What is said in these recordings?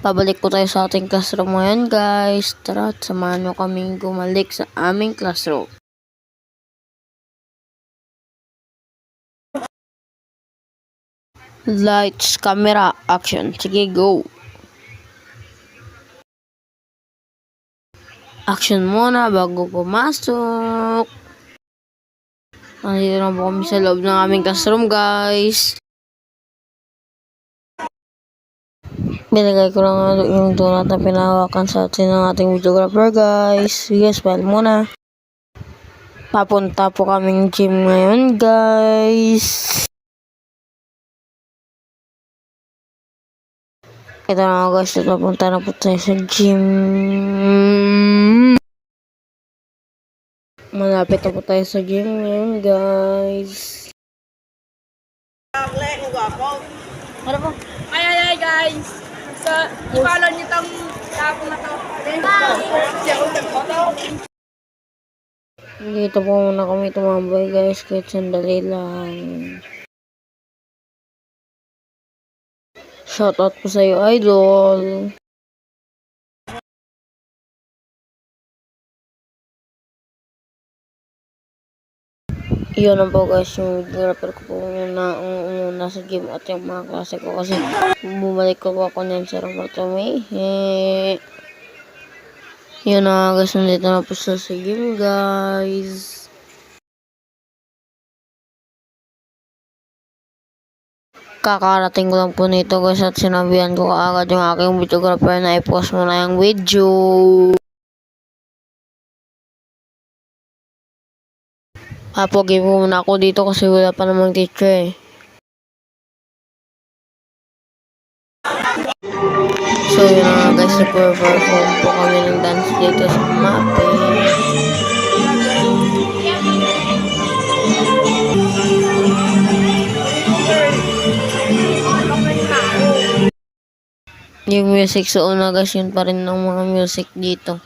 Pabalik po tayo sa ating classroom ngayon, guys. Tara at samahan nyo kaming gumalik sa aming classroom. Lights, camera, action. Sige, go. Action muna bago pumasok. Nandito na po kami sa loob ng aming classroom, guys. Binigay ko lang yung donut na pinahawakan sa atin ng ating videographer, guys. Sige, smile muna. Papunta po kaming gym ngayon, guys. Ito na nga, guys, papunta na po tayo sa gym. Malapit na po tayo sa gym ngayon, guys. Ano po? Ay, guys. So, i-follow nyo tong tapo na to. Dito po muna kami tumambay, guys, kahit sandali lang. Shoutout po sa'yo, idol. Yun lang po, guys, yung videographer ko po muna sa gym at yung mga klase ko kasi bumalik ko po ako niyan sa Bartolome. Yun na, guys, nandito na po sa gym, guys. Kakarating ko lang po nito, guys, at sinabihan ko kaagad yung aking videographer na i-post mo na yung video. Papogi po muna ako dito kasi wala pa namang teacher eh. So yun na, guys, nag-perform po kami ng dance dito sa MAPE. Yung music sa una, guys, yun pa rin ng mga music dito.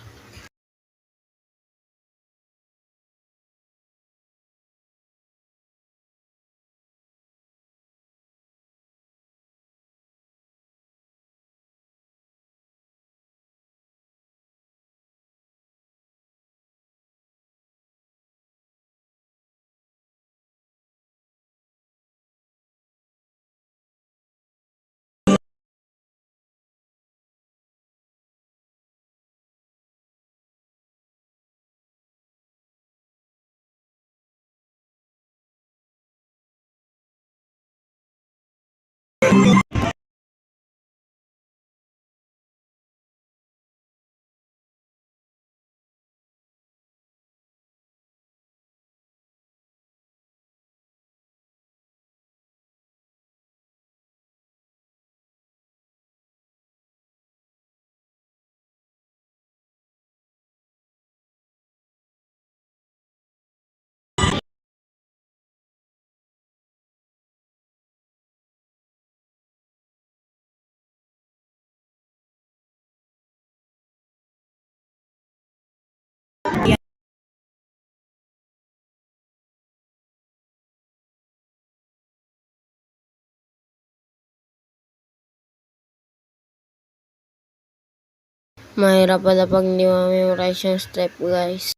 Mahirap pala pag hindi ma-memorize yung step, guys.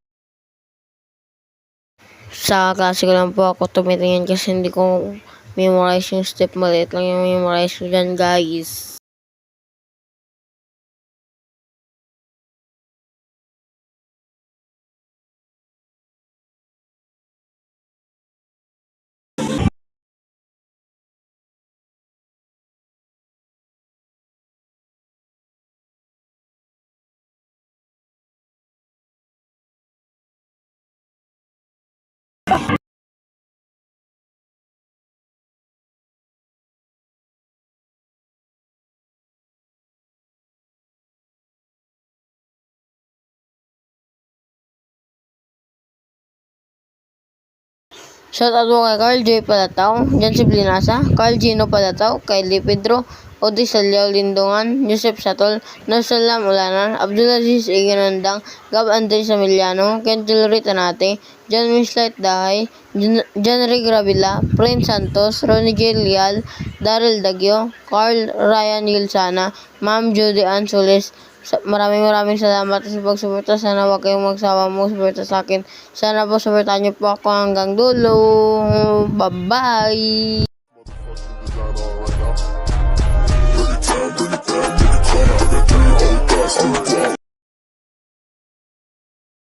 Sa klase ko lang po ako tumitingin kasi hindi ko memorize yung step. Maliit lang yung memorize ko dyan, guys. Shoutout po kay Carl J. Palataw, Jan Siblinasa, Carl Gino Palataw, Kylie Pedro, Odi Salyaw Lindungan, Joseph Satol, Narsalam Ulanan, Abdulaziz Iganandang, Gab Andres Emiliano, Kentil Ritanate, John Mislight Dahay, John Ray Gravila, Prince Santos, Ronnie J. Lial, Daryl Dagyo, Carl Ryan Gilsana, Ma'am Judy Ann Solis. Maraming salamat sa pagsuporta. Sana wag kayong magsawa mo suporta sa akin. Sana po suportahan niyo po ako hanggang dulo. Bye-bye!